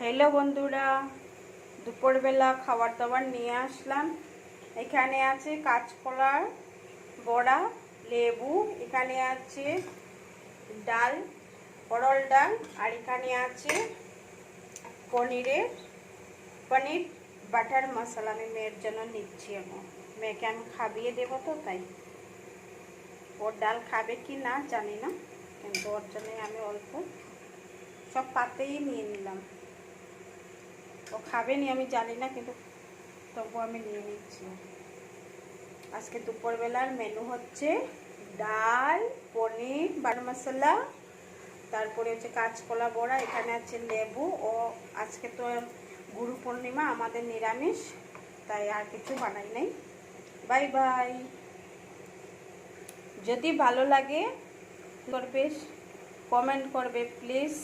Hello বন্ধুরা, দুপুরবেলা খাবার দাবার নিয়ে আসলাম। এখানে আছে কাঁচকলার বড়া, লেবু, এখানে আছে ডাল, অরল ডাল, আর এখানে আছে পনির বাটার মশলা। আমি মেয়ের জন্য নিচ্ছি, মেয়েকে আমি খাইয়ে দেবো, তো তাই। ওর ডাল খাবে কি না জানি না, কিন্তু ওর জন্য আমি অল্প সব পাতেই নিয়ে নিলাম। ও খাবে নি আমি জানি না, কিন্তু তবু আমি নিয়ে নিচ্ছি। আজকে দুপুরবেলার মেনু হচ্ছে ডাল, পনির, বাটার মশলা, তারপরে হচ্ছে কাঁচকলা বড়া, এখানে আছে লেবু। ও আজকে তো গুরু পূর্ণিমা, আমাদের নিরামিষ, তাই আর কিছু বানাই নাই। Bye bye. যদি ভালো লাগে করবে, কমেন্ট করবে প্লিজ।